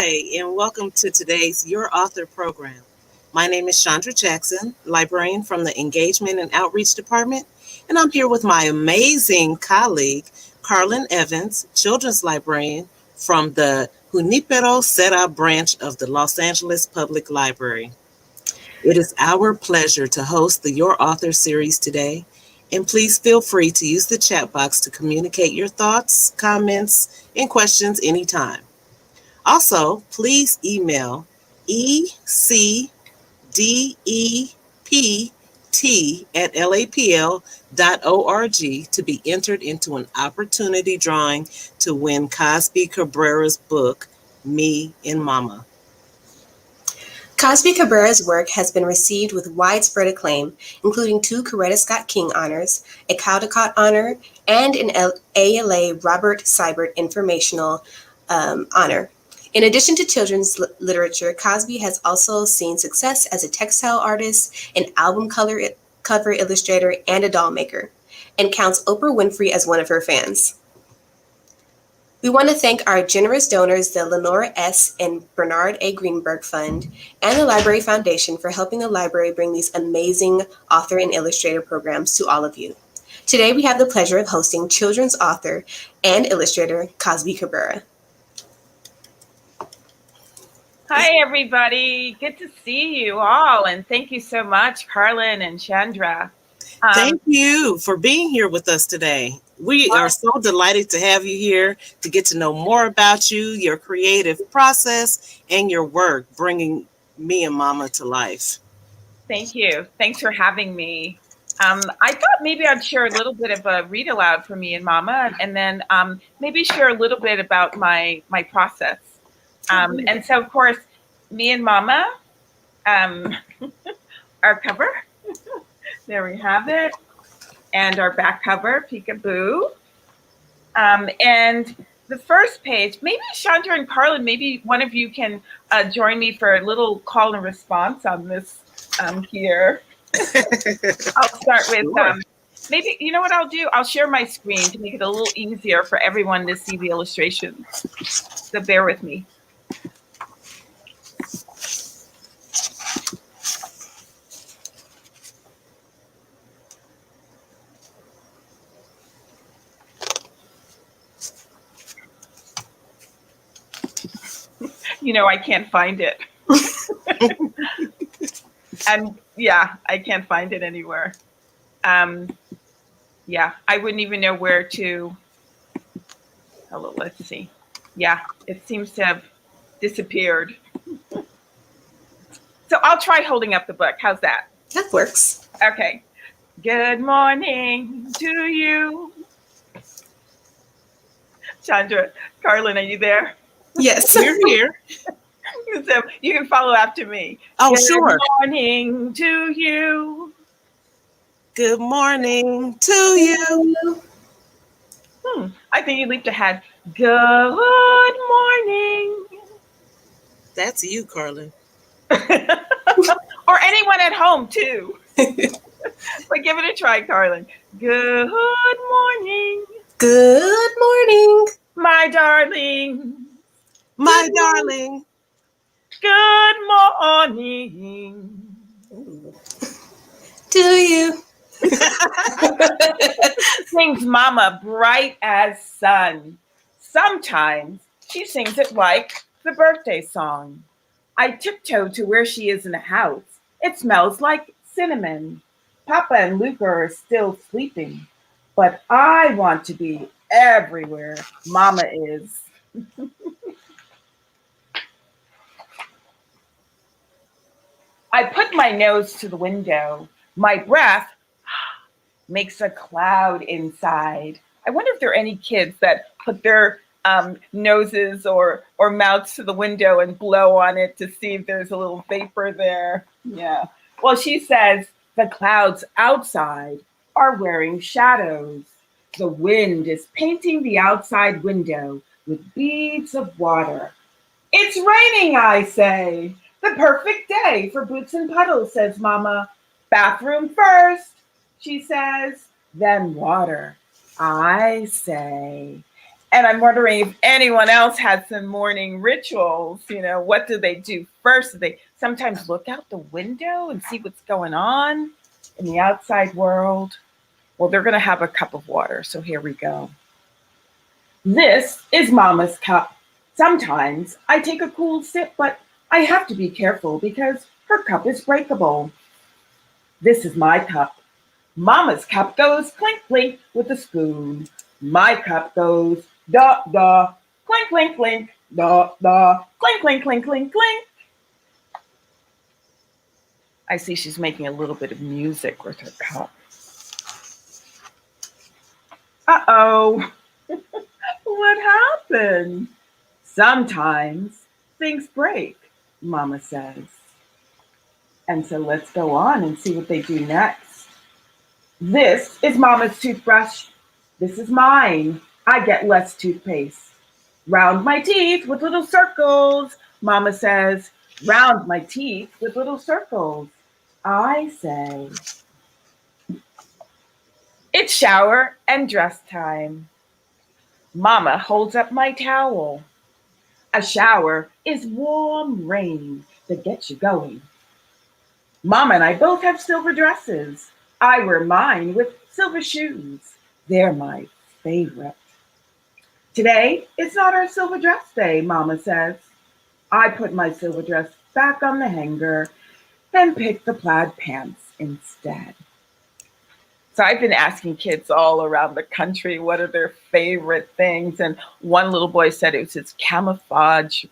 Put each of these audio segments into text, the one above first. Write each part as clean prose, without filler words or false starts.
and welcome to today's Your Author program. My name is Chandra Jackson, librarian from the Engagement and Outreach Department, and I'm here with my amazing colleague, Carlin Evans, children's librarian from the Junipero Serra branch of the Los Angeles Public Library. It is our pleasure to host the Your Author series today, and please feel free to use the chat box to communicate your thoughts, comments, and questions anytime. Also, please email ecdept@lapl.org to be entered into an opportunity drawing to win Cozbi Cabrera's book, Me and Mama. Cozbi Cabrera's work has been received with widespread acclaim, including 2 Coretta Scott King honors, a Caldecott honor, and an ALA Robert Seibert Informational honor. In addition to children's literature, Cozbi has also seen success as a textile artist, an album cover illustrator, and a doll maker, and counts Oprah Winfrey as one of her fans. We want to thank our generous donors, the Lenore S. and Bernard A. Greenberg Fund, and the Library Foundation for helping the library bring these amazing author and illustrator programs to all of you. Today, we have the pleasure of hosting children's author and illustrator, Cozbi Cabrera. Hi, everybody. Good to see you all. And thank you so much, Carlin and Chandra. Thank you for being here with us today. We are so delighted to have you here to get to know more about you, your creative process, and your work bringing Me and Mama to life. Thank you. Thanks for having me. I thought maybe I'd share a little bit of a read aloud for Me and Mama, and then maybe share a little bit about my process. And so, of course, Me and Mama, our cover, there we have it, and our back cover, peekaboo. And the first page, maybe Chandra and Carlin, maybe one of you can join me for a little call and response on this here. I'll start with, maybe, you know what I'll do? I'll share my screen to make it a little easier for everyone to see the illustrations. So bear with me. You know, I can't find it. And yeah, I can't find it anywhere. Yeah, I wouldn't even know where to. Hello, let's see. Yeah, it seems to have disappeared. So I'll try holding up the book. How's that? That works. Okay. Good morning to you. Chandra, Carlin, are you there? Yes, we're here. So you can follow after me. Oh, Good sure. Good morning to you. Good morning to you. I think you leaped ahead. Good morning. That's you, Carlin. Or anyone at home, too. But give it a try, Carlin. Good morning. Good morning. My darling. My darling. Good morning. To you. Sings Mama bright as sun. Sometimes she sings it like the birthday song. I tiptoe to where she is in the house. It smells like cinnamon. Papa and Luca are still sleeping, but I want to be everywhere Mama is. I put my nose to the window. My breath makes a cloud inside. I wonder if there are any kids that put their noses or mouths to the window and blow on it to see if there's a little vapor there. Yeah. Well, she says the clouds outside are wearing shadows. The wind is painting the outside window with beads of water. It's raining, I say. The perfect day for boots and puddles, says Mama. Bathroom first, she says, then water, I say. And I'm wondering if anyone else had some morning rituals. What do they do first? Do they sometimes look out the window and see what's going on in the outside world? Well, they're going to have a cup of water. So here we go. This is Mama's cup. Sometimes I take a cool sip, but I have to be careful because her cup is breakable. This is my cup. Mama's cup goes clink, clink with the spoon. My cup goes da, da, clink, clink, clink, da, da, clink, clink, clink, clink, clink. I see she's making a little bit of music with her cup. Uh-oh. What happened? Sometimes things break, Mama says. And so let's go on and see what they do next. This is Mama's toothbrush. This is mine. I get less toothpaste. Round my teeth with little circles, Mama says. Round my teeth with little circles, I say. It's shower and dress time. Mama holds up my towel. A shower is warm rain that gets you going. Mama and I both have silver dresses. I wear mine with silver shoes. They're my favorite. Today, it's not our silver dress day, Mama says. I put my silver dress back on the hanger and pick the plaid pants instead. So I've been asking kids all around the country what are their favorite things. And one little boy said it was his camouflage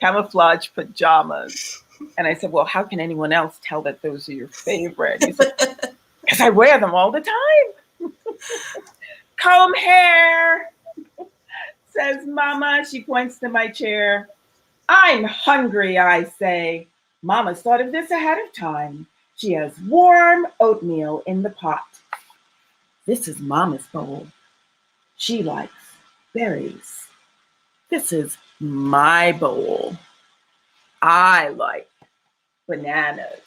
pajamas. And I said, well, how can anyone else tell that those are your favorite? He said, because I wear them all the time. Comb hair, says Mama. She points to my chair. I'm hungry, I say. Mama's thought of this ahead of time. She has warm oatmeal in the pot. This is Mama's bowl. She likes berries. This is my bowl. I like bananas.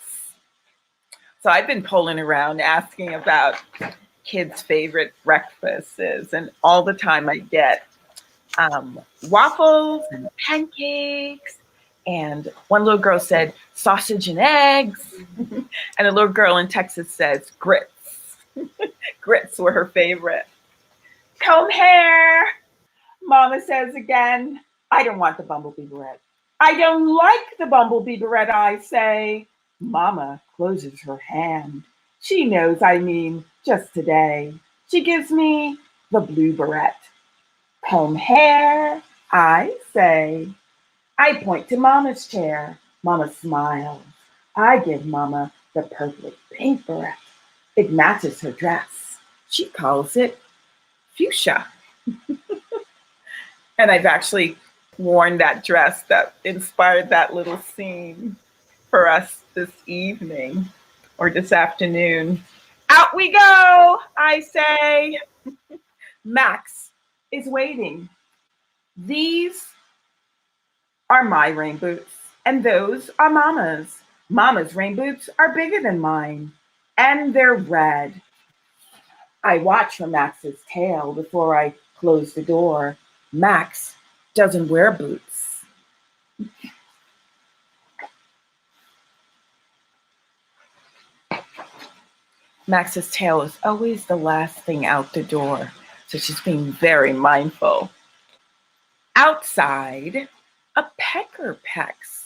So I've been polling around asking about kids' favorite breakfasts, and all the time I get waffles and pancakes. And one little girl said sausage and eggs. And a little girl in Texas says grits. Grits were her favorite. Comb hair, Mama says again. I don't want the bumblebee beret. I don't like the bumblebee beret, I say. Mama closes her hand. She knows I mean just today. She gives me the blue beret. Comb hair, I say. I point to Mama's chair. Mama smiles. I give Mama the purple pink beret. It matches her dress. She calls it fuchsia. And I've actually worn that dress that inspired that little scene for us this evening or this afternoon. Out we go, I say. Max is waiting. These are my rain boots, and those are Mama's. Mama's rain boots are bigger than mine, and they're red. I watch for Max's tail before I close the door. Max doesn't wear boots. Max's tail is always the last thing out the door, so she's being very mindful. Outside, a pecker pecks.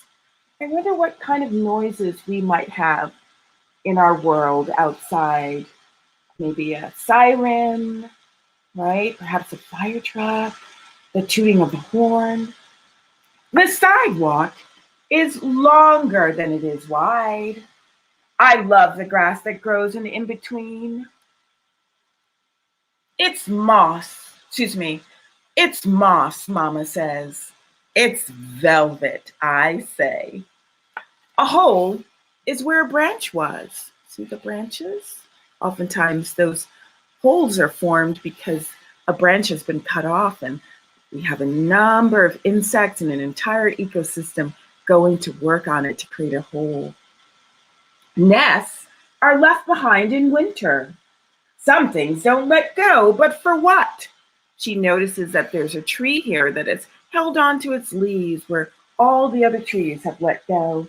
I wonder what kind of noises we might have in our world outside. Maybe a siren, right? Perhaps a fire truck, the tooting of a horn. The sidewalk is longer than it is wide. I love the grass that grows in between. It's moss, Mama says. It's velvet, I say. A hole is where a branch was. See the branches? Oftentimes those holes are formed because a branch has been cut off, and we have a number of insects and an entire ecosystem going to work on it to create a hole. Nests are left behind in winter. Some things don't let go, but for what? She notices that there's a tree here that has held onto its leaves where all the other trees have let go.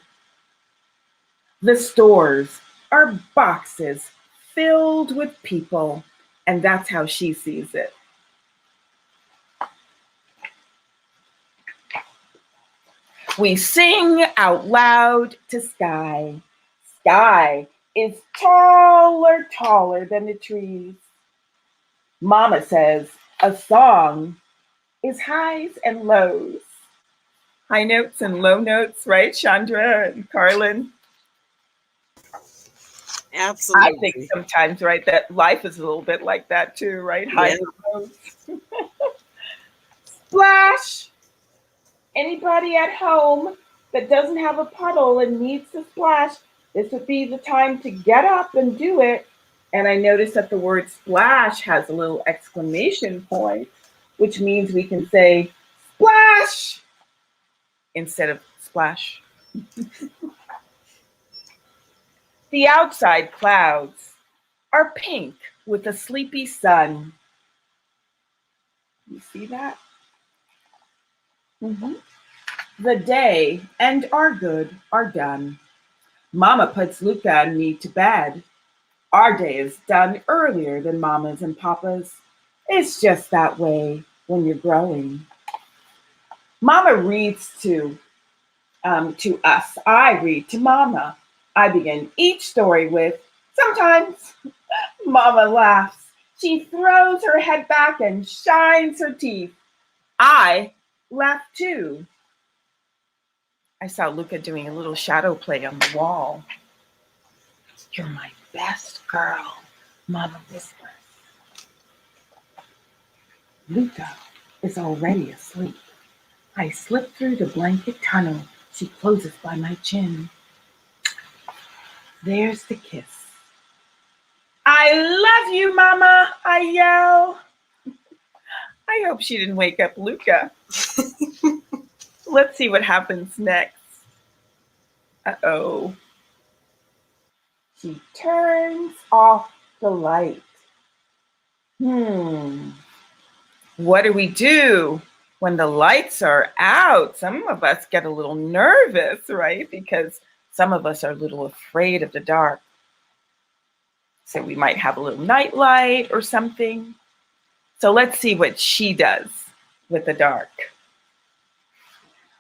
The stores are boxes filled with people, and that's how she sees it. We sing out loud to sky. Sky is taller than the trees. Mama says a song is highs and lows. High notes and low notes, right, Chandra and Carlin? Absolutely. I think sometimes, right, that life is a little bit like that too, right? Highs and lows. Splash! Anybody at home that doesn't have a puddle and needs to splash, this would be the time to get up and do it. And I noticed that the word splash has a little exclamation point, which means we can say splash instead of splash. The outside clouds are pink with a sleepy sun. You see that? Mm-hmm. The day and our good are done. Mama puts Luca and me to bed. Our day is done earlier than Mama's and Papa's. It's just that way when you're growing. Mama reads to us. I read to Mama. I begin each story with, sometimes. Mama laughs. She throws her head back and shines her teeth. I laugh too. I saw Luca doing a little shadow play on the wall. You're my best girl, Mama whispers. Luca is already asleep. I slip through the blanket tunnel. She closes by my chin. There's the kiss. I love you, Mama, I yell. I hope she didn't wake up Luca. Let's see what happens next. Uh-oh. She turns off the light. What do we do when the lights are out? Some of us get a little nervous, right? Because some of us are a little afraid of the dark. So we might have a little night light or something. So let's see what she does with the dark.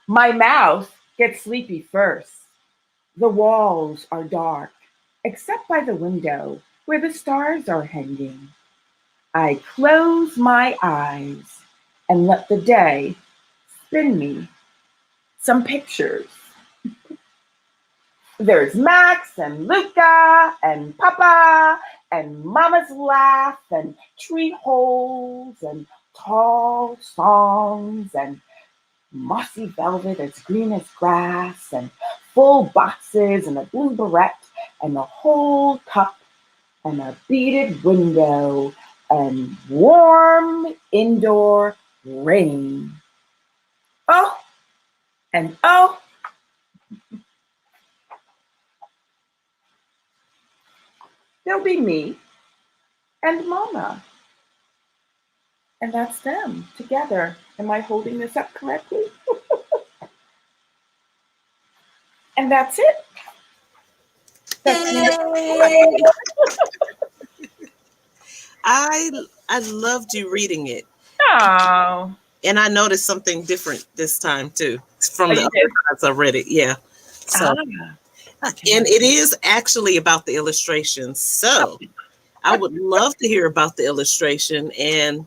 My mouth gets sleepy first. The walls are dark, except by the window where the stars are hanging. I close my eyes and let the day spin me some pictures. There's Max and Luca and Papa and Mama's laugh and tree holes and tall songs and mossy velvet as green as grass and full boxes and a blue barrette and a whole cup and a beaded window and warm indoor rain. Oh, and oh. There'll be me and Mama. And that's them together. Am I holding this up correctly? And that's it. I loved you reading it. Oh. And I noticed something different this time too. From the other times I read it. Yeah. So and it is actually about the illustration. So I would love to hear about the illustration and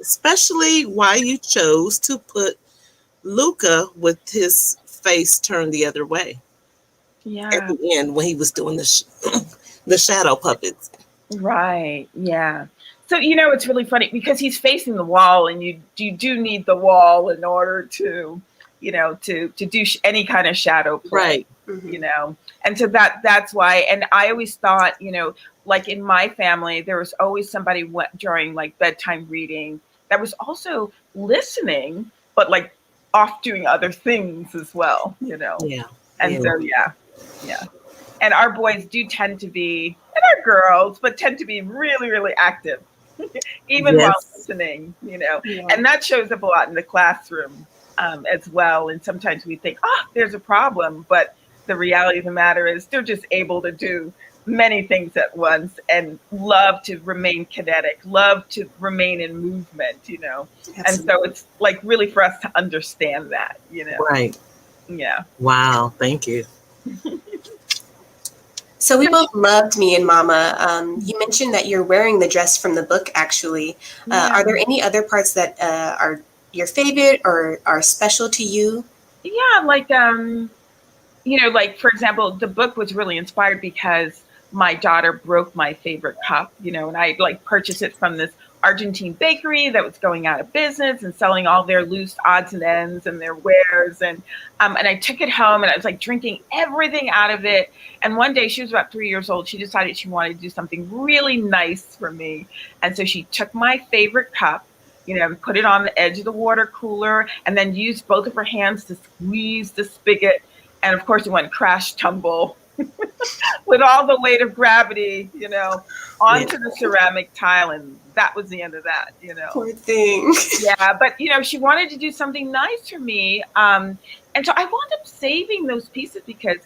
especially why you chose to put Luca with his face turned the other way. Yeah. At the end when he was doing the shadow puppets. Right. Yeah. So, it's really funny because he's facing the wall and you do need the wall in order to, to do any kind of shadow play, right. And so that's why. And I always thought, like in my family, there was always somebody during like bedtime reading that was also listening, but like off doing other things as well, Yeah. And so, yeah. And our boys do tend to be, and our girls, but tend to be really, really active. even while Yes. listening, Yeah. and that shows up a lot in the classroom as well. And sometimes we think, oh, there's a problem, but the reality of the matter is they're just able to do many things at once and love to remain kinetic, love to remain in movement. And so it's like really for us to understand that. Right. Yeah. Wow. Thank you. So we both loved Me and Mama. You mentioned that you're wearing the dress from the book, actually. Yeah. Are there any other parts that are your favorite or are special to you? Yeah, like for example, the book was really inspired because my daughter broke my favorite cup, and I like purchased it from this Argentine bakery that was going out of business and selling all their loose odds and ends and their wares. And I took it home and I was like drinking everything out of it. And one day, she was about 3 years old, she decided she wanted to do something really nice for me. And so she took my favorite cup, put it on the edge of the water cooler, and then used both of her hands to squeeze the spigot. And of course, it went crash tumble with all the weight of gravity, onto the ceramic tile. And that was the end of that. Poor thing. Yeah, but, she wanted to do something nice for me. And so I wound up saving those pieces because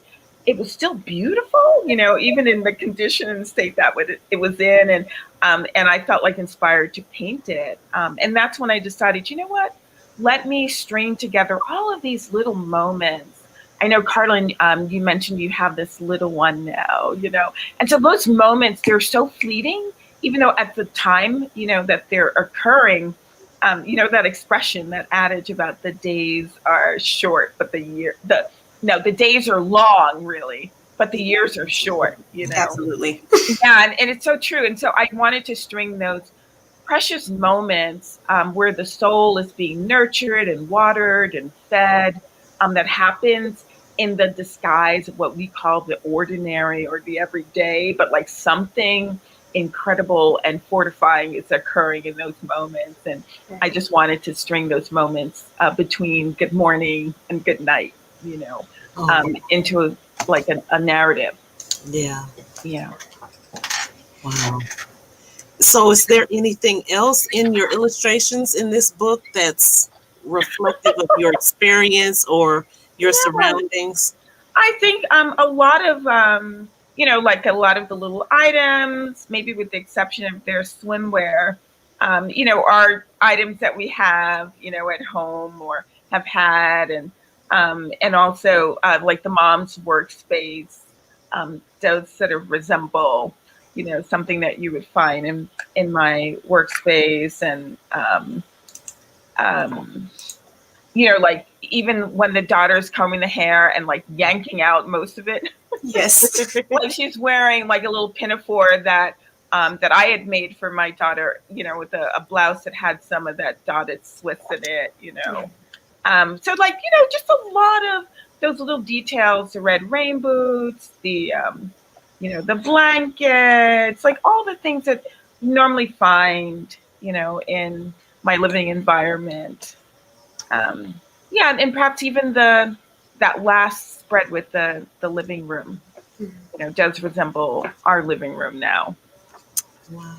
it was still beautiful, even in the condition and state that it was in. And I felt like inspired to paint it. And that's when I decided, you know what? Let me string together all of these little moments. I know, Carlin, you mentioned you have this little one now, and so those moments, they're so fleeting, even though at the time, that they're occurring, that expression, that adage about the days are short, but the days are long, really, but the years are short, Absolutely. Yeah, and it's so true. And so I wanted to string those precious moments where the soul is being nurtured and watered and fed, that happens in the disguise of what we call the ordinary or the everyday, but like something incredible and fortifying is occurring in those moments. And I just wanted to string those moments between good morning and good night, into like a narrative. Yeah. Yeah. Wow. So is there anything else in your illustrations in this book that's reflective of your experience or your surroundings? I think a lot of, like a lot of the little items, maybe with the exception of their swimwear, are items that we have, at home or have had. And also like the mom's workspace, those sort of resemble, something that you would find in my workspace. And, like even when the daughter's combing the hair and like yanking out most of it. Yes. Like she's wearing like a little pinafore that I had made for my daughter, with a blouse that had some of that dotted slits in it, So like, just a lot of those little details, the red rain boots, the the blankets, like all the things that you normally find, in my living environment. Yeah, and perhaps even that last spread with the living room, does resemble our living room now. Wow.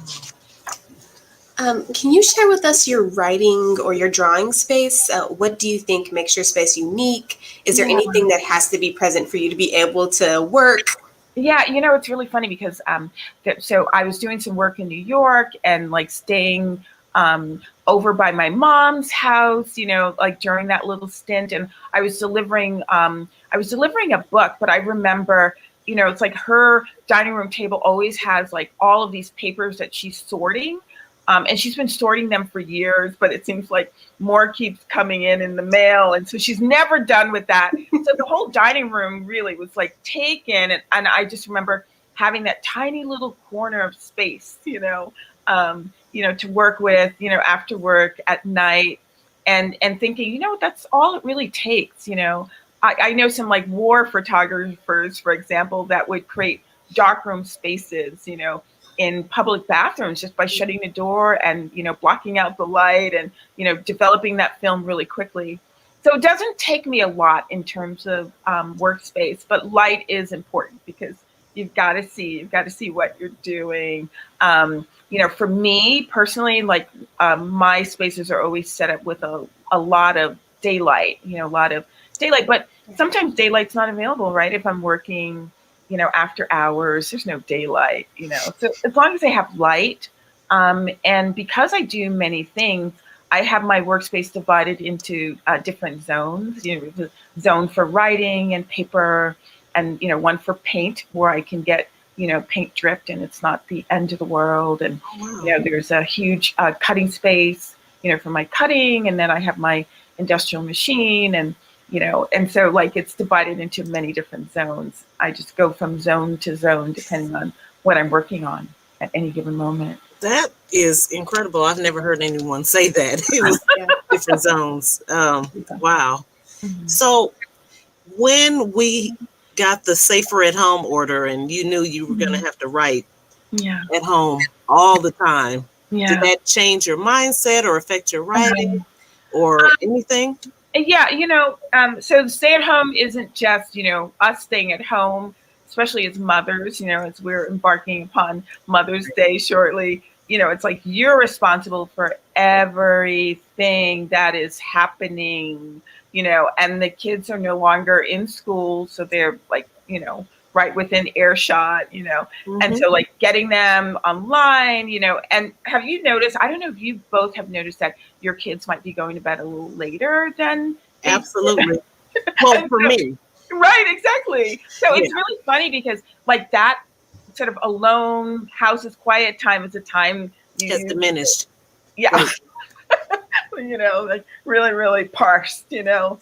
Can you share with us your writing or your drawing space? What do you think makes your space unique? Is there anything that has to be present for you to be able to work? Yeah, it's really funny because so I was doing some work in New York and like staying over by my mom's house, like during that little stint, and I was delivering a book. But I remember, it's like her dining room table always has like all of these papers that she's sorting. And she's been sorting them for years, but it seems like more keeps coming in the mail. And so she's never done with that. So the whole dining room really was like taken. And I just remember having that tiny little corner of space, to work with, after work at night and thinking, that's all it really takes. I know some like war photographers, for example, that would create darkroom spaces, in public bathrooms just by shutting the door and, blocking out the light and, developing that film really quickly. So it doesn't take me a lot in terms of workspace, but light is important because, You've got to see what you're doing. For me personally, like my spaces are always set up with a lot of daylight, but sometimes daylight's not available, right? If I'm working, after hours, there's no daylight, so as long as I have light, and because I do many things, I have my workspace divided into different zones, the zone for writing and paper, and one for paint where I can get paint dripped and it's not the end of the world. And there's a huge cutting space for my cutting, and then I have my industrial machine, and and so like it's divided into many different zones. I just go from zone to zone depending on what I'm working on at any given moment. That is incredible. I've never heard anyone say that. It was different zones. Wow. Mm-hmm. So when we got the safer at home order and you knew you were going to have to write at home all the time, did that change your mindset or affect your writing or anything? Yeah, so stay at home isn't just, us staying at home, especially as mothers, as we're embarking upon Mother's Day shortly. It's like you're responsible for everything that is happening, and the kids are no longer in school. So they're like, right within earshot, and so like getting them online, and have you noticed, I don't know if you both have noticed that your kids might be going to bed a little later than absolutely. Well, for me. Right, exactly. So it's really funny because like that sort of alone, house is quiet time is a time has diminished. Yeah. Right. Like really, really parsed, So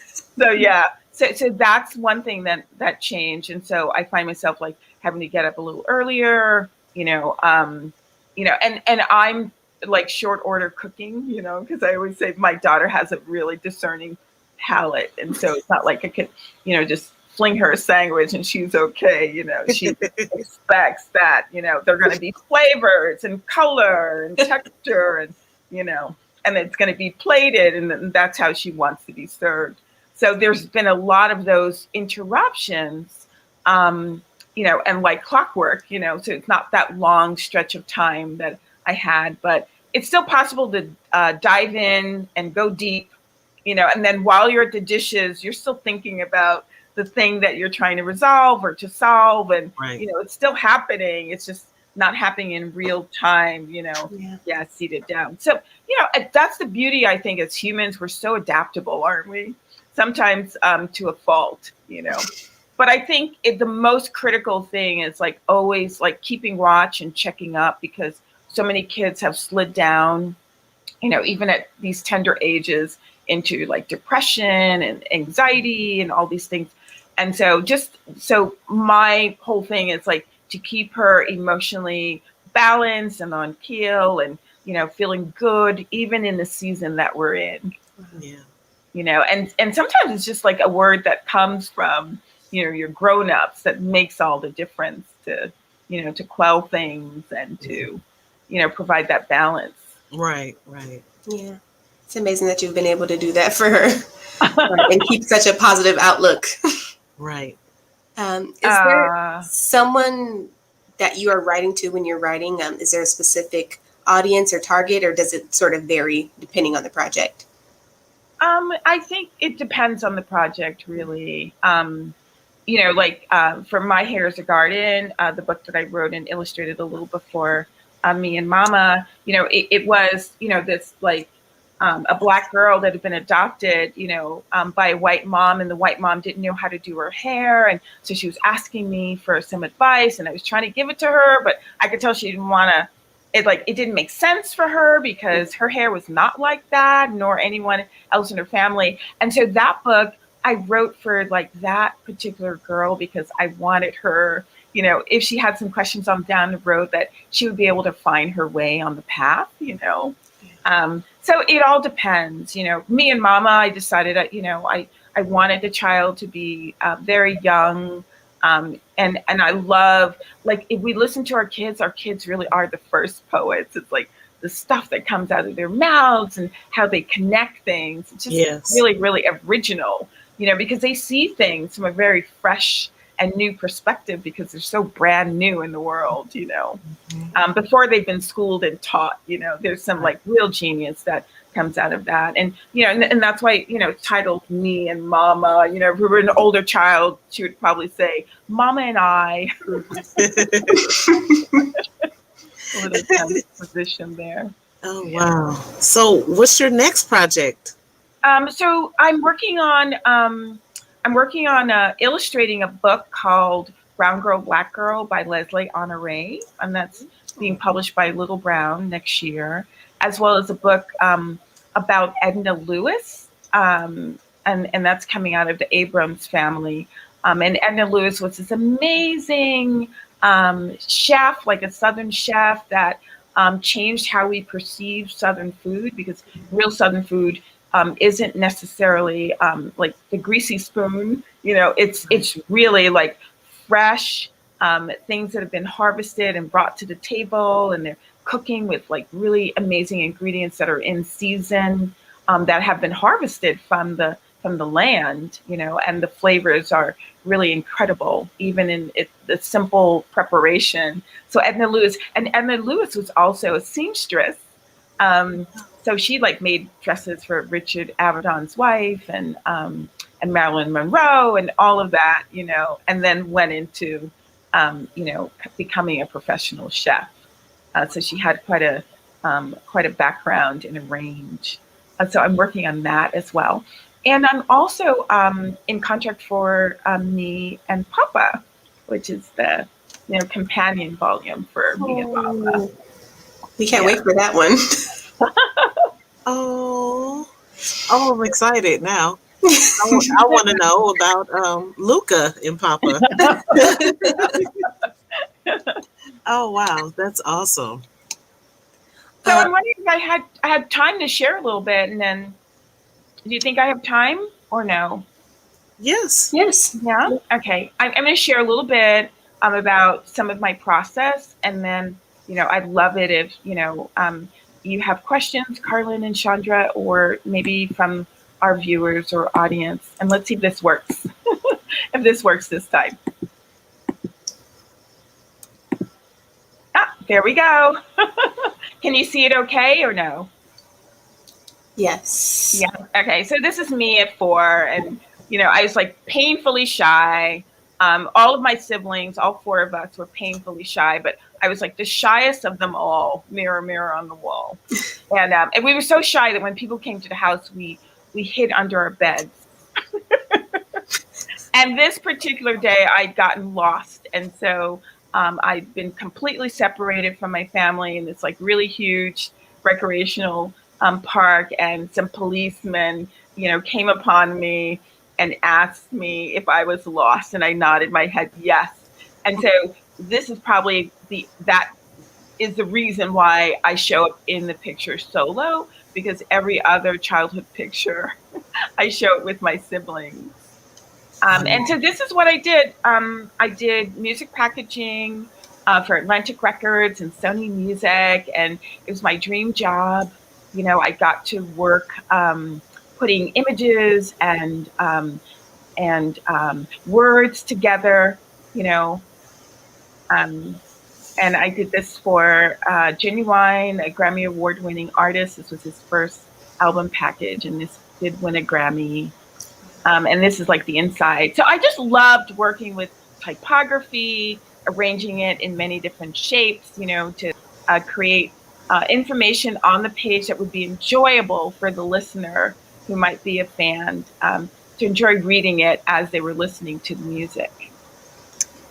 So that's one thing that changed. And so I find myself like having to get up a little earlier, and I'm like short order cooking, because I always say my daughter has a really discerning palate. And so it's not like I could, just fling her a sandwich and she's okay. She expects that, they're going to be flavors and color and texture and, and it's going to be plated, and that's how she wants to be served. So there's been a lot of those interruptions, and like clockwork, so it's not that long stretch of time that I had, but it's still possible to dive in and go deep, and then while you're at the dishes, you're still thinking about the thing that you're trying to resolve or to solve. And, it's still happening. It's just not happening in real time, seated down. So, that's the beauty, I think, as humans, we're so adaptable, aren't we? Sometimes to a fault, But I think the most critical thing is like always like keeping watch and checking up, because so many kids have slid down, even at these tender ages, into like depression and anxiety and all these things. And so so my whole thing is like to keep her emotionally balanced and on keel and, feeling good, even in the season that we're in. Yeah. And sometimes it's just like a word that comes from, your grown-ups that makes all the difference to, to quell things and to, provide that balance. Right. Yeah. It's amazing that you've been able to do that for her and keep such a positive outlook. Right. Is there someone that you are writing to when you're writing? Is there a specific audience or target, or does it sort of vary depending on the project? I think it depends on the project, really. For My Hair is a Garden, the book that I wrote and illustrated a little before Me and Mama, it was, this like a Black girl that had been adopted, by a white mom, and the white mom didn't know how to do her hair. And so she was asking me for some advice, and I was trying to give it to her, but I could tell she didn't want to. It didn't make sense for her because her hair was not like that, nor anyone else in her family. And so that book I wrote for like that particular girl because I wanted her, if she had some questions on down the road, that she would be able to find her way on the path, So it all depends, Me and Mama, I decided that, I wanted the child to be very young. And I love, like, if we listen to our kids really are the first poets. It's like the stuff that comes out of their mouths and how they connect things. It's just really, really original, because they see things from a very fresh and new perspective because they're so brand new in the world, before they've been schooled and taught. There's some like real genius that comes out of that. And and that's why it's titled Me and Mama. If we were an older child, she would probably say Mama and I. A little tense position there. Oh wow. So what's your next project? So I'm working on illustrating a book called Brown Girl, Black Girl by Leslie Honore, and that's being published by Little Brown next year, as well as a book about Edna Lewis, and that's coming out of the Abrams family. And Edna Lewis was this amazing chef, like a Southern chef that changed how we perceive Southern food, because real Southern food isn't necessarily like the greasy spoon. It's really like fresh things that have been harvested and brought to the table, and they're cooking with like really amazing ingredients that are in season, that have been harvested from the land, and the flavors are really incredible, even in the simple preparation. So Edna Lewis was also a seamstress. So she like made dresses for Richard Avedon's wife and Marilyn Monroe and all of that, and then went into, becoming a professional chef. So she had quite a background in a range. So I'm working on that as well. And I'm also in contract for Me and Papa, which is the companion volume for Me and Papa. We can't wait for that one. Oh, I'm excited now. I want to know about Luca and Papa. Oh wow, that's awesome. So I'm wondering if I had time to share a little bit, and then do you think I have time or no? Yes. Yeah. Okay. I'm going to share a little bit about some of my process, and then I'd love it if you have questions, Carlin and Chandra, or maybe from our viewers or audience. And let's see if this works. If this works this time. There we go. Can you see it okay or no? Yes. Yeah. Okay. So this is me at 4, and I was like painfully shy. All of my siblings, all 4 of us, were painfully shy, but I was like the shyest of them all. Mirror, mirror on the wall. And we were so shy that when people came to the house, we hid under our beds. And this particular day, I'd gotten lost, and so I'd been completely separated from my family in this like really huge recreational park, and some policemen, came upon me and asked me if I was lost, and I nodded my head yes. And so this is probably that is the reason why I show up in the picture solo, because every other childhood picture I show it with my siblings. And so this is what I did. I did music packaging for Atlantic Records and Sony Music, and it was my dream job. I got to work putting images and words together, and I did this for Genuine, a Grammy Award-winning artist. This was his first album package, and this did win a Grammy. And this is like the inside. So I just loved working with typography, arranging it in many different shapes, to create information on the page that would be enjoyable for the listener who might be a fan, to enjoy reading it as they were listening to the music.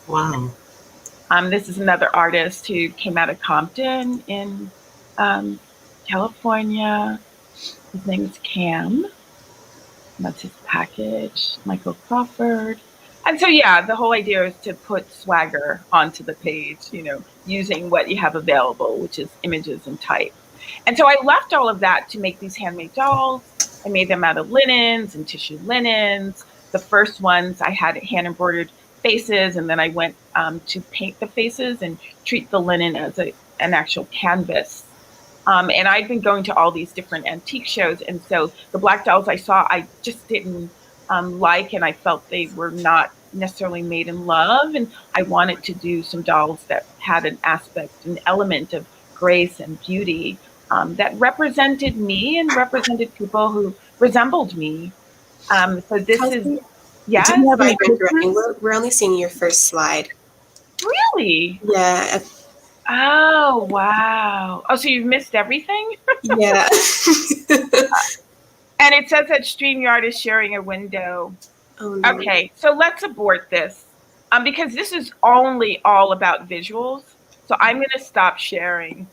Wow. This is another artist who came out of Compton in California. His name is Cam. That's his package, Michael Crawford. And so, yeah, the whole idea is to put swagger onto the page, using what you have available, which is images and type. And so I left all of that to make these handmade dolls. I made them out of linens and tissue linens. The first ones I had hand embroidered faces, and then I went to paint the faces and treat the linen as an actual canvas. And I'd been going to all these different antique shows, and so the black dolls I saw, I just didn't like, and I felt they were not necessarily made in love, and I wanted to do some dolls that had an aspect, an element of grace and beauty that represented me and represented people who resembled me. So this is, Cozbi, Do yes, you have sorry any for interrupting. pictures? We're only seeing your first slide. really? Yeah, Oh, wow. Oh, so you've missed everything? yeah. And it says that StreamYard is sharing a window. Oh no. Okay, so let's abort this because this is only all about visuals. So I'm going to stop sharing.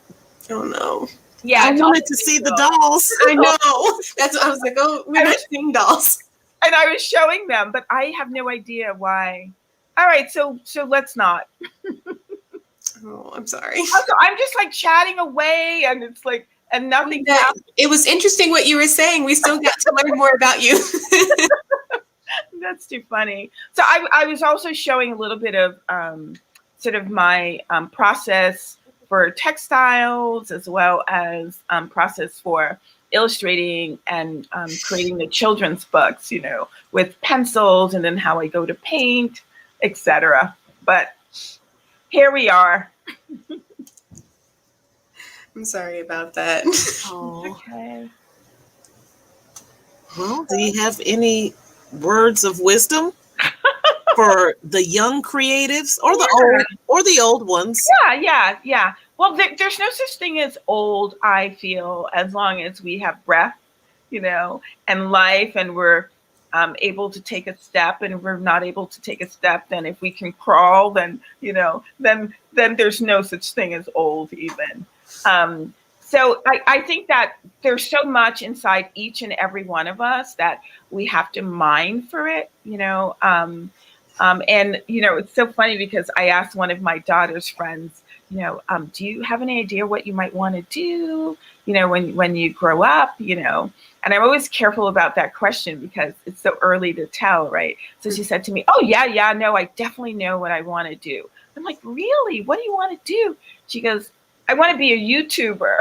Oh no. Yeah, I it's all wanted to see the dolls. I know. That's what I was like. Oh, we're not seeing dolls. and I was showing them, but I have no idea why. All right, so let's not. Oh, I'm sorry. Also, I'm just like chatting away, and it's like, and nothing. It was interesting what you were saying. We still got to learn more about you. That's too funny. So I was also showing a little bit of sort of my process for textiles, as well as process for illustrating and creating the children's books, you know, with pencils, and then how I go to paint, etc. But here we are. I'm sorry about that. Oh. Okay. Well, do you have any words of wisdom for the young creatives or the old ones? Yeah. Well, there's no such thing as old, I feel, as long as we have breath, you know, and life, and we're able to take a step, and we're not able to take a step, then if we can crawl, then, you know, then there's no such thing as old even. So I think that there's so much inside each and every one of us that we have to mine for it, you know. And, you know, it's so funny because I asked one of my daughter's friends, you know, do you have any idea what you might want to do, you know, when you grow up, you know? And I'm always careful about that question because it's so early to tell, right? So she said to me, oh, yeah, no, I definitely know what I want to do. I'm like, really? What do you want to do? She goes, I want to be a YouTuber.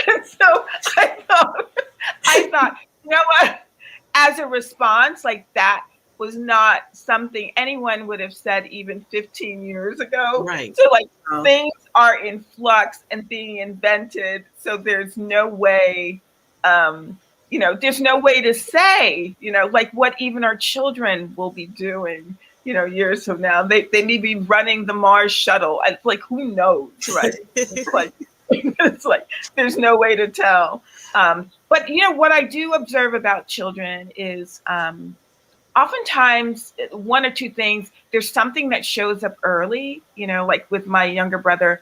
And so I thought, you know what? As a response, like that was not something anyone would have said even 15 years ago. Right. So like things are in flux and being invented. So there's no way, you know, there's no way to say, you know, like what even our children will be doing, you know, years from now. They may be running the Mars shuttle. And like, who knows, right? It's like there's no way to tell. But, you know, what I do observe about children is oftentimes one or two things. There's something that shows up early, you know, like with my younger brother,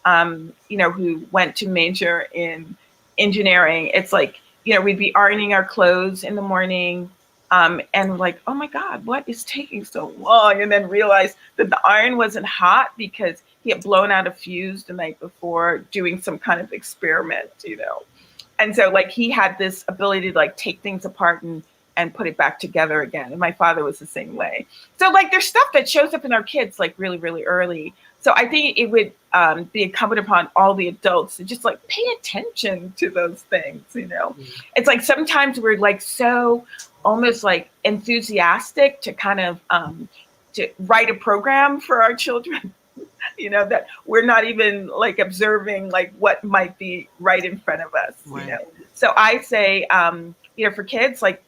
you know, who went to major in engineering. It's like, you know, we'd be ironing our clothes in the morning and like, oh my God, what is taking so long? And then realize that the iron wasn't hot because he had blown out a fuse the night before doing some kind of experiment, you know. And so like he had this ability to like take things apart and put it back together again. And my father was the same way. So like there's stuff that shows up in our kids like really, really early. So I think it would be incumbent upon all the adults to just like pay attention to those things, you know. Mm-hmm. It's like sometimes we're like so almost like enthusiastic to kind of to write a program for our children, you know, that we're not even like observing like what might be right in front of us, right. You know. So I say, you know, for kids, like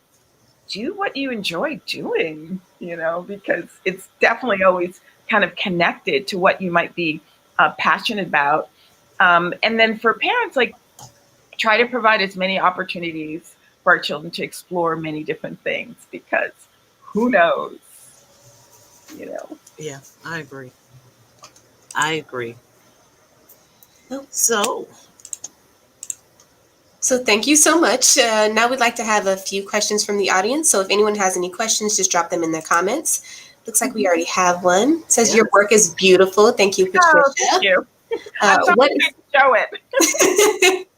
do what you enjoy doing, you know, because it's definitely always kind of connected to what you might be passionate about. And then for parents, like try to provide as many opportunities for our children to explore many different things, because who knows, you know. Yeah, I agree. So thank you so much. Now we'd like to have a few questions from the audience. So if anyone has any questions, just drop them in the comments. Looks like we already have one. It says your work is beautiful. Thank you, Patricia. Oh, thank you. I'm sorry to show it.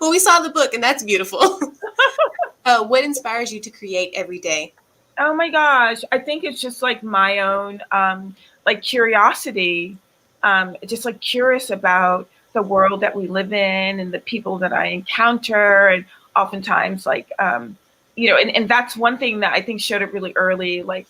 Well, we saw the book and that's beautiful. What inspires you to create every day? Oh my gosh. I think it's just like my own like curiosity, just like curious about the world that we live in and the people that I encounter. And oftentimes like, you know, and that's one thing that I think showed up really early. Like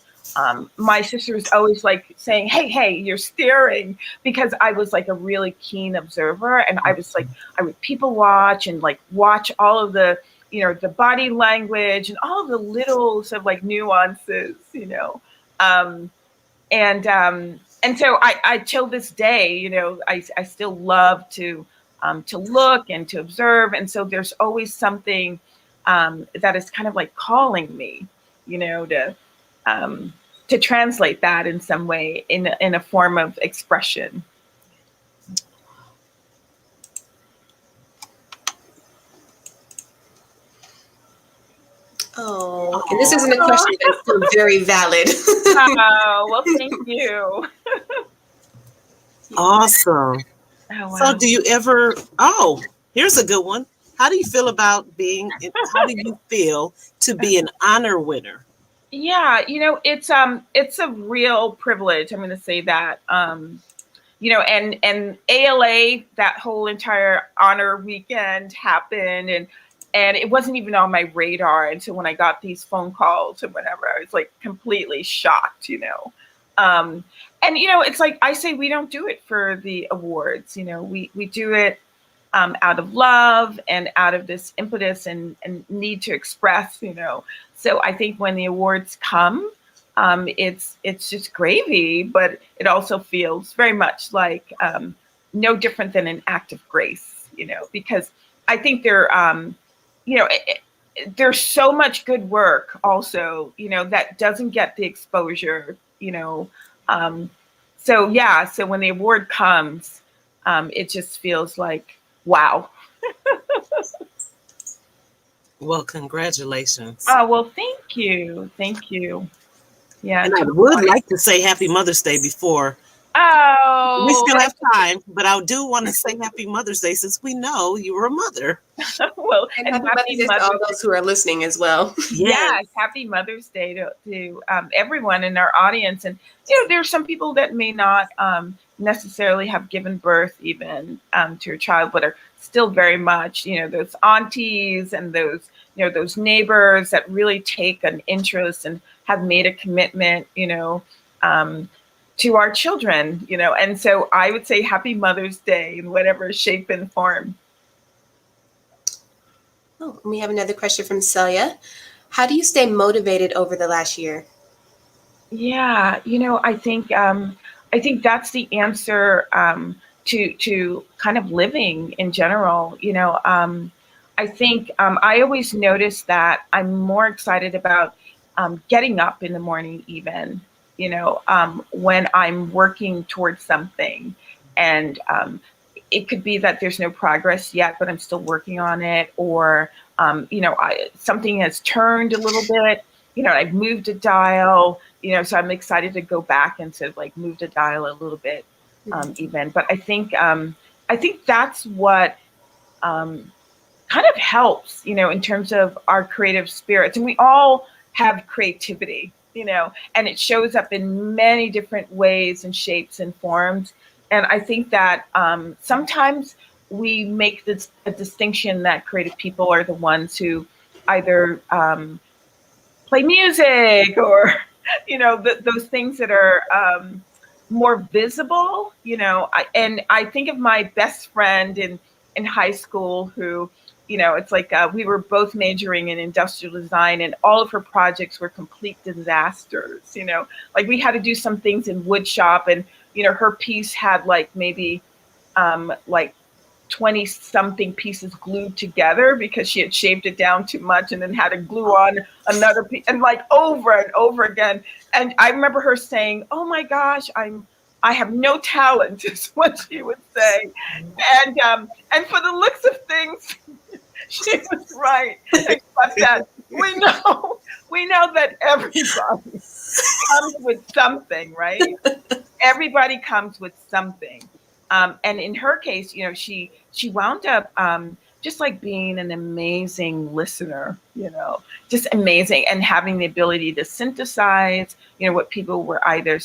my sister was always like saying, hey, you're staring, because I was like a really keen observer. And I was like, I would people watch and like watch all of the, the body language and all of the little sort of like nuances, and so I till this day, I still love to look and to observe. And so there's always something that is kind of like calling me, to translate that in some way in a form of expression. Oh, and this isn't a question, but it's still very valid. Oh, well, thank you. Awesome. Oh, wow. So do you ever, here's a good one. How do you feel to be an honor winner? Yeah, it's a real privilege. I'm going to say that, and ALA, that whole entire honor weekend happened, and it wasn't even on my radar until when I got these phone calls and whatever. I was like completely shocked, and it's like I say, we don't do it for the awards. We do it out of love and out of this impetus and need to express. So I think when the awards come, it's just gravy, but it also feels very much like no different than an act of grace, because I think there's so much good work also, that doesn't get the exposure, so yeah, so when the award comes, it just feels like, wow. Well, congratulations. Oh, well, thank you. Yeah. And I would like to say Happy Mother's Day before. Oh. We still have time, but I do want to say Happy Mother's Day since we know you were a mother. Well, and happy Mother's Day to all those who are listening as well. Yes, Happy Mother's Day to everyone in our audience. And, there are some people that may not necessarily have given birth even to a child, but are still very much, those aunties and those neighbors that really take an interest and have made a commitment, to our children, and so I would say Happy Mother's Day in whatever shape and form. Oh, we have another question from Celia. How do you stay motivated over the last year? Yeah, I think that's the answer to kind of living in general. I think I always notice that I'm more excited about getting up in the morning, even, when I'm working towards something. And it could be that there's no progress yet, but I'm still working on it. Or, something has turned a little bit, I've moved a dial, so I'm excited to go back and sort of like move the dial a little bit even. But I think that's what kind of helps, in terms of our creative spirits. And we all have creativity, and it shows up in many different ways and shapes and forms. And I think that sometimes we make a distinction that creative people are the ones who either play music or, those things that are more visible, and I think of my best friend in high school who, it's like we were both majoring in industrial design, and all of her projects were complete disasters. Like we had to do some things in wood shop, and her piece had like maybe like 20 something pieces glued together because she had shaved it down too much and then had to glue on another piece, and like over and over again. And I remember her saying, "Oh my gosh, I have no talent," is what she would say. And for the looks of things, she was right. Except that we know that everybody comes with something, right? Everybody comes with something. And in her case, she wound up just like being an amazing listener, just amazing, and having the ability to synthesize, what people were either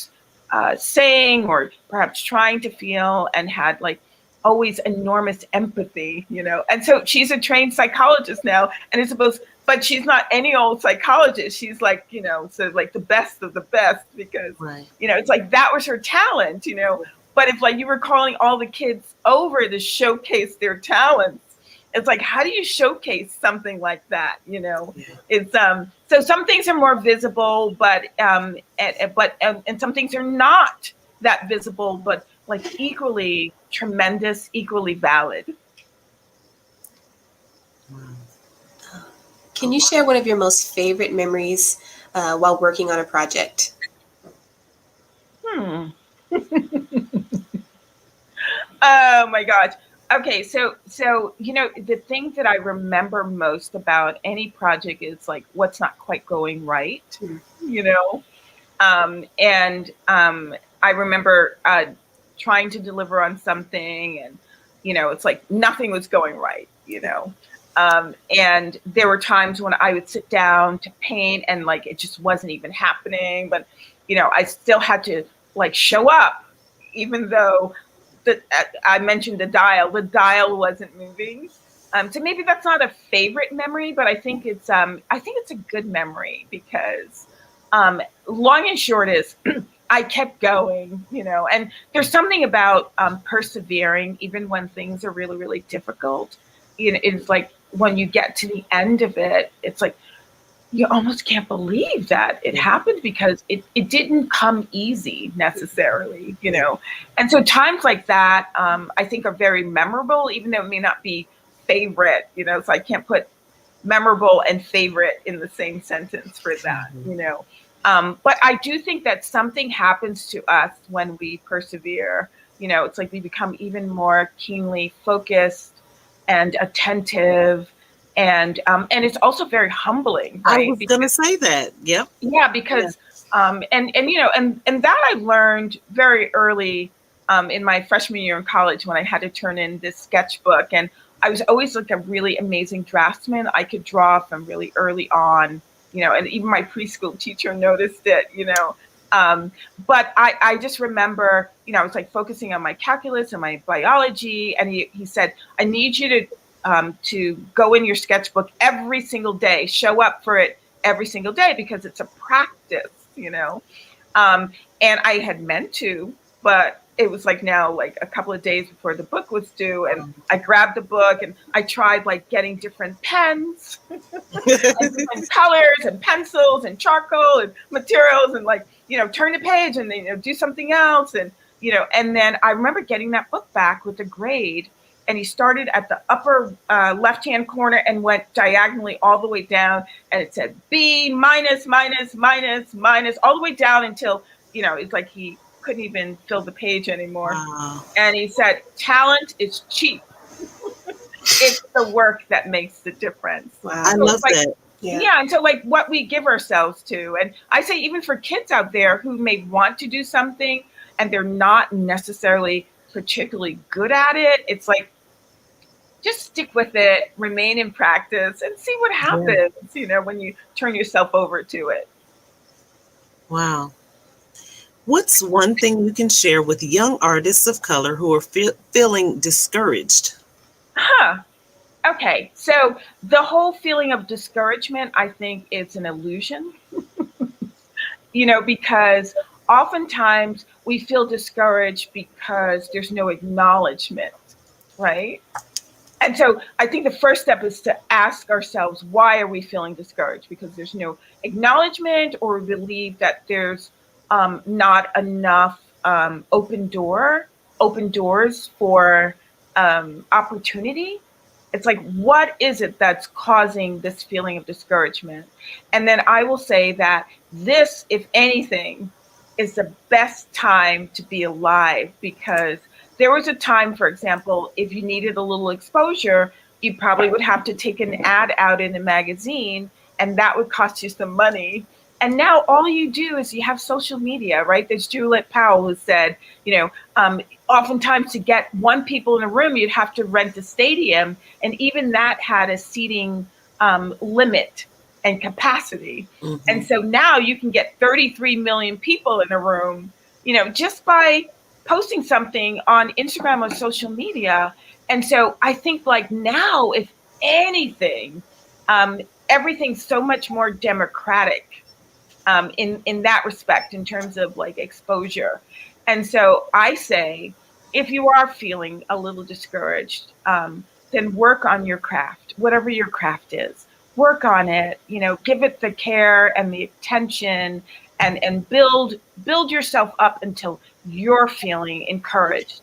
saying or perhaps trying to feel, and had like always enormous empathy, and so she's a trained psychologist now, and it's supposed, but she's not any old psychologist. She's like, so like the best of the best, because, Right. it's like that was her talent, but if like you were calling all the kids over to showcase their talents, it's like, how do you showcase something like that? Yeah. It's so some things are more visible, but and some things are not that visible, but like equally tremendous, equally valid. Wow. Can you share one of your most favorite memories while working on a project? Oh my gosh. Okay, so the thing that I remember most about any project is like what's not quite going right, and I remember trying to deliver on something, and it's like nothing was going right, and there were times when I would sit down to paint and like it just wasn't even happening, but I still had to like show up, even though I mentioned the dial wasn't moving. So maybe that's not a favorite memory, but I think it's a good memory, because long and short is I kept going, and there's something about persevering even when things are really, really difficult. It's like when you get to the end of it, it's like you almost can't believe that it happened, because it didn't come easy necessarily, And so times like that, I think are very memorable, even though it may not be favorite, so I can't put memorable and favorite in the same sentence for that, But I do think that something happens to us when we persevere. It's like we become even more keenly focused and attentive, and it's also very humbling, right? I was going to say that. Yep. Yeah, because and that I learned very early in my freshman year in college, when I had to turn in this sketchbook, and I was always like a really amazing draftsman. I could draw from really early on, and even my preschool teacher noticed it, but I just remember, I was like focusing on my calculus and my biology, and he said, I need you to go in your sketchbook every single day, show up for it every single day, because it's a practice, and I had meant to, but it was like now like a couple of days before the book was due, and I grabbed the book and I tried like getting different pens and different colors and pencils and charcoal and materials, and like, turn the page and then do something else, and and then I remember getting that book back with a grade, and he started at the upper left-hand corner and went diagonally all the way down, and it said B minus minus minus minus all the way down until it's like he couldn't even fill the page anymore. Wow. And he said, talent is cheap. It's the work that makes the difference. Wow. I love that. Yeah, and so like what we give ourselves to, and I say even for kids out there who may want to do something and they're not necessarily particularly good at it, it's like, just stick with it, remain in practice, and see what happens, when you turn yourself over to it. Wow. What's one thing you can share with young artists of color who are feeling discouraged? Okay, so the whole feeling of discouragement, I think, is an illusion, because oftentimes we feel discouraged because there's no acknowledgement, right? And so I think the first step is to ask ourselves, why are we feeling discouraged? Because there's no acknowledgement, or we believe that there's not enough open doors for opportunity. It's like, what is it that's causing this feeling of discouragement? And then I will say that this, if anything, is the best time to be alive, because there was a time, for example, if you needed a little exposure, you probably would have to take an ad out in a magazine, and that would cost you some money. And now all you do is you have social media, right? There's Juliet Powell who said, oftentimes to get one people in a room, you'd have to rent a stadium. And even that had a seating limit and capacity. Mm-hmm. And so now you can get 33 million people in a room, just by posting something on Instagram or social media. And so I think like now, if anything, everything's so much more democratic in that respect, in terms of like exposure. And so I say, if you are feeling a little discouraged, then work on your craft, whatever your craft is. Work on it, give it the care and the attention, and build yourself up until you're feeling encouraged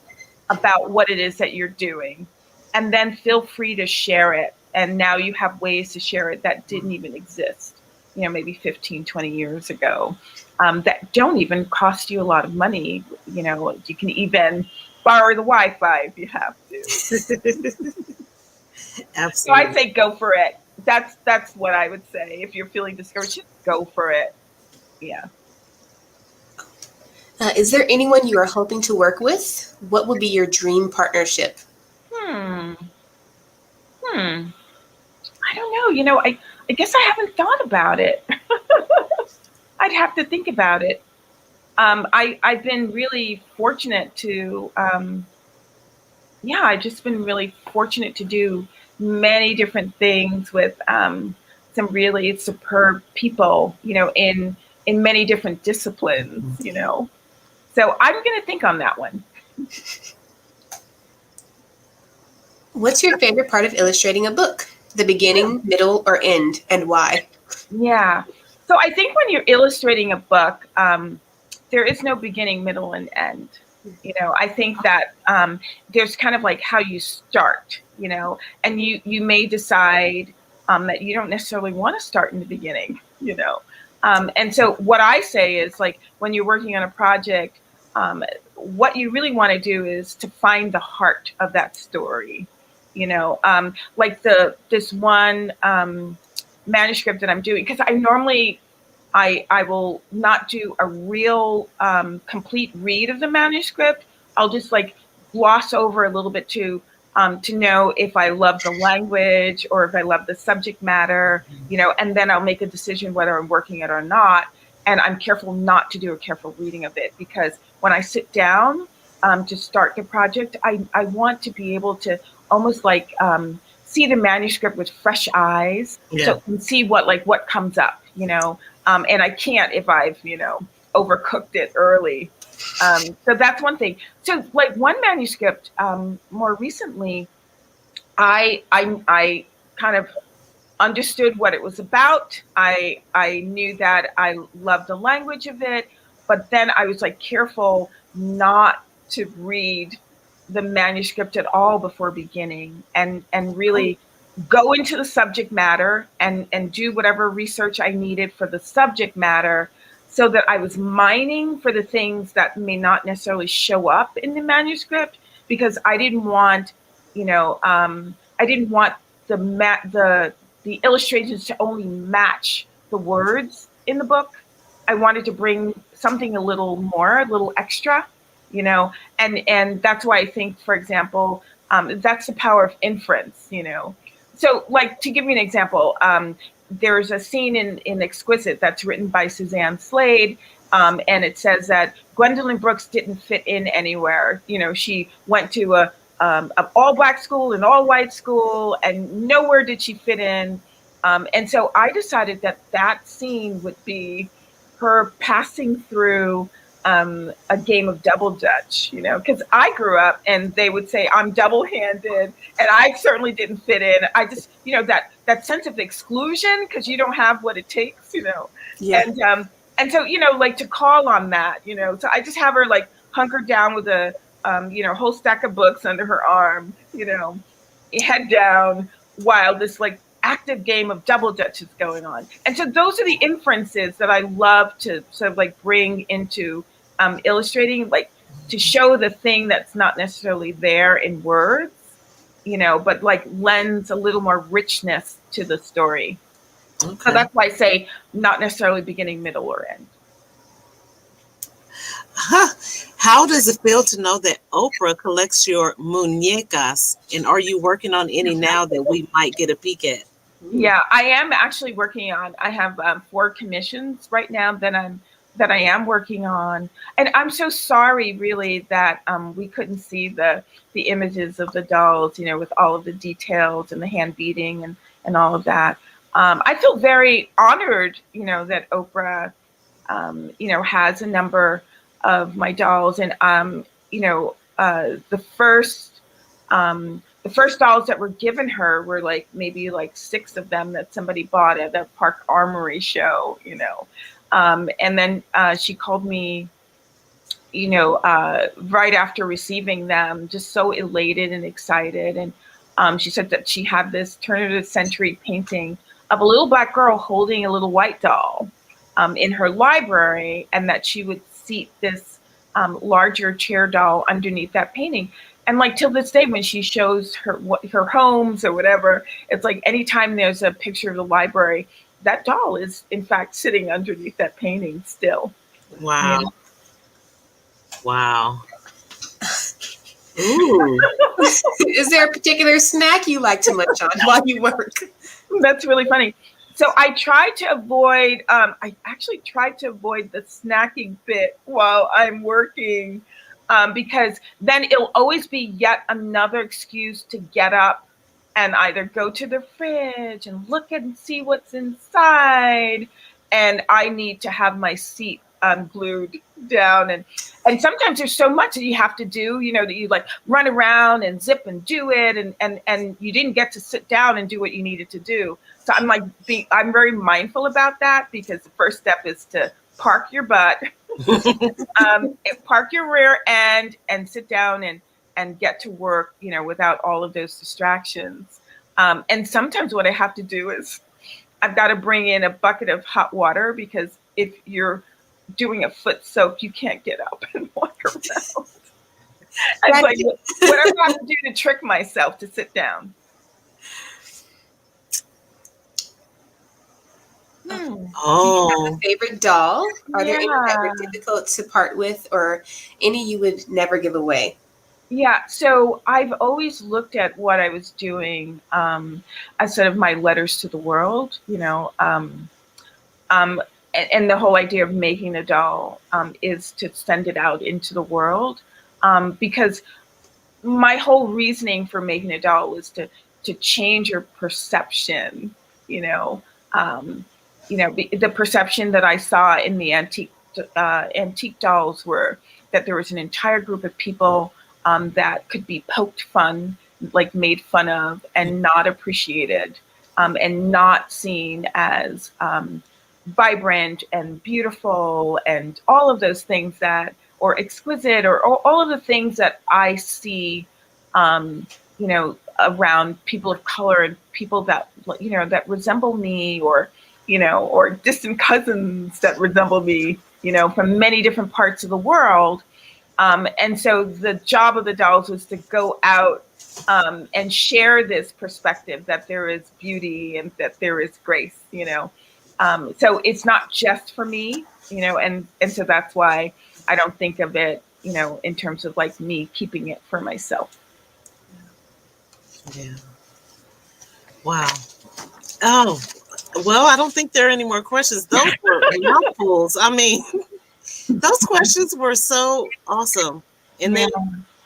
about what it is that you're doing. And then feel free to share it. And now you have ways to share it that didn't even exist, maybe 15, 20 years ago, that don't even cost you a lot of money. You can even borrow the Wi-Fi if you have to. Absolutely. So I say go for it. That's what I would say. If you're feeling discouraged, just go for it. Yeah. Is there anyone you are hoping to work with? What would be your dream partnership? I don't know. I guess I haven't thought about it. I'd have to think about it. I've been really fortunate to, I've just been really fortunate to do many different things with some really superb people, in many different disciplines, So I'm going to think on that one. What's your favorite part of illustrating a book? The beginning, middle, or end, and why? Yeah. So I think when you're illustrating a book, there is no beginning, middle, and end. I think that there's kind of like how you start, and you may decide that you don't necessarily want to start in the beginning, And so what I say is, like, when you're working on a project, what you really want to do is to find the heart of that story. Like this one manuscript that I'm doing, because I normally I will not do a real complete read of the manuscript. I'll just like gloss over a little bit to know if I love the language or if I love the subject matter, and then I'll make a decision whether I'm working it or not. And I'm careful not to do a careful reading of it, because when I sit down to start the project, I want to be able to almost like see the manuscript with fresh eyes, so I can see what comes up, and I can't if I've, overcooked it early. So that's one thing. So like one manuscript, more recently, I kind of understood what it was about. I knew that I loved the language of it, but then I was like careful not to read the manuscript at all before beginning, and really go into the subject matter and do whatever research I needed for the subject matter, so that I was mining for the things that may not necessarily show up in the manuscript, because I didn't want, I didn't want the illustrations to only match the words in the book. I wanted to bring something a little more, a little extra, and that's why I think, for example, that's the power of inference, So like, to give you an example, there's a scene in Exquisite that's written by Suzanne Slade, and it says that Gwendolyn Brooks didn't fit in anywhere. She went to an all-black school, an all-white school, and nowhere did she fit in. And so I decided that scene would be her passing through a game of double dutch, because I grew up and they would say I'm double-handed, and I certainly didn't fit in. I just, that sense of exclusion, because you don't have what it takes, Yeah. And so, like, to call on that, so I just have her like hunkered down with a, whole stack of books under her arm, head down, while this like active game of double dutch is going on. And so those are the inferences that I love to sort of like bring into illustrating, like to show the thing that's not necessarily there in words, but like lends a little more richness to the story. Okay. So that's why I say not necessarily beginning, middle, or end. How does it feel to know that Oprah collects your muñecas, and are you working on any now that we might get a peek at? Yeah, I am actually working on, I have 4 commissions right now that I'm that I am working on. And I'm so sorry, really, that we couldn't see the images of the dolls, with all of the details and the hand beating and all of that. I feel very honored, that Oprah, has a number of my dolls, and the first dolls that were given her were maybe 6 of them that somebody bought at a Park Armory show, and then she called me, right after receiving them, just so elated and excited. And she said that she had this turn of the century painting of a little black girl holding a little white doll in her library, and that she would seat this larger chair doll underneath that painting. And till this day, when she shows her homes or whatever, it's anytime there's a picture of the library, that doll is in fact sitting underneath that painting still. Wow. Yeah. Wow. Ooh. Is there a particular snack you like to munch on while you work? That's really funny. So I try to avoid, I actually try to avoid the snacking bit while I'm working, because then it'll always be yet another excuse to get up and either go to the fridge and look and see what's inside. And I need to have my seat glued down. And sometimes there's so much that you have to do, that you run around and zip and do it. And you didn't get to sit down and do what you needed to do. So I'm very mindful about that, because the first step is to park your butt, park your rear end, and sit down and get to work, without all of those distractions. And sometimes what I have to do is I've got to bring in a bucket of hot water, because if you're doing a foot soak, you can't get up and walk around. It's whatever I have to do to trick myself to sit down. Oh. Do you have a favorite doll? Are there any that were difficult to part with, or any you would never give away? Yeah, so I've always looked at what I was doing as sort of my letters to the world, and the whole idea of making a doll is to send it out into the world, because my whole reasoning for making a doll was to change your perception, the perception that I saw in the antique dolls were that there was an entire group of people that could be poked fun, made fun of, and not appreciated, and not seen as vibrant and beautiful and all of those things or exquisite, or all of the things that I see, around people of color and people that, that resemble me, or distant cousins that resemble me, from many different parts of the world. And so the job of the dolls was to go out and share this perspective that there is beauty and that there is grace, So it's not just for me, and so that's why I don't think of it, in terms of me keeping it for myself. Yeah. Wow. Oh, well, I don't think there are any more questions. Those were mouthfuls. I mean, those questions were so awesome. And then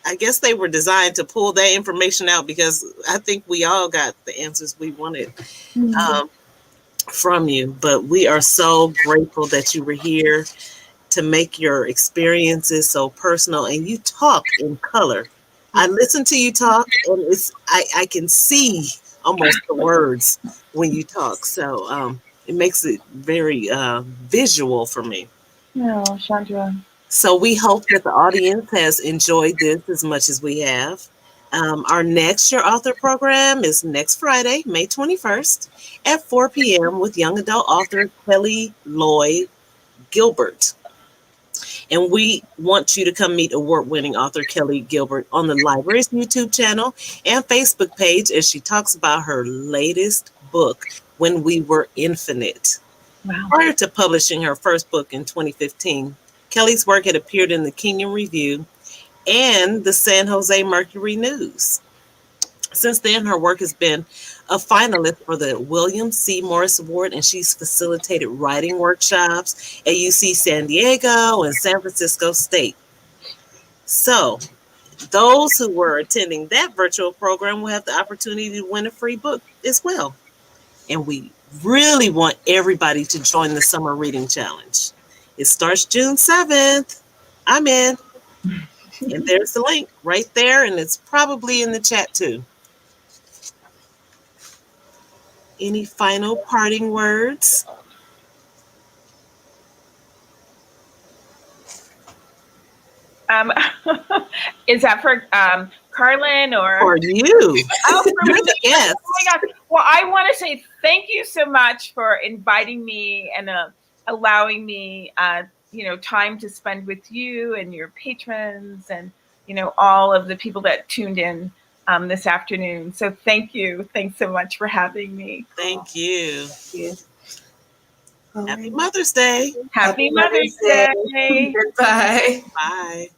I guess they were designed to pull that information out, because I think we all got the answers we wanted from you. But we are so grateful that you were here to make your experiences so personal, and you talk in color. I listen to you talk, and I can see almost the words when you talk. So it makes it very visual for me. No, Chandra. So we hope that the audience has enjoyed this as much as we have. Our next Your Author program is next Friday, May 21st at 4 p.m. with young adult author Kelly Lloyd Gilbert. And we want you to come meet award-winning author Kelly Gilbert on the library's YouTube channel and Facebook page as she talks about her latest book, When We Were Infinite. Wow. Prior to publishing her first book in 2015, Kelly's work had appeared in the Kenyon Review and the San Jose Mercury News. Since then, her work has been a finalist for the William C. Morris Award, and she's facilitated writing workshops at UC San Diego and San Francisco State. So, those who were attending that virtual program will have the opportunity to win a free book as well. And we really want everybody to join the Summer Reading Challenge. It starts June 7th. I'm in. And there's the link right there, and it's probably in the chat too. Any final parting words? Is that for Carlin or? For you. Oh, for me. Yes. Oh my gosh. Well, I want to say thank you so much for inviting me and allowing me, time to spend with you and your patrons and, all of the people that tuned in this afternoon. So thank you. Thanks so much for having me. Thank you. Thank you. Happy Mother's Day. Happy Mother's Day. Goodbye. Bye.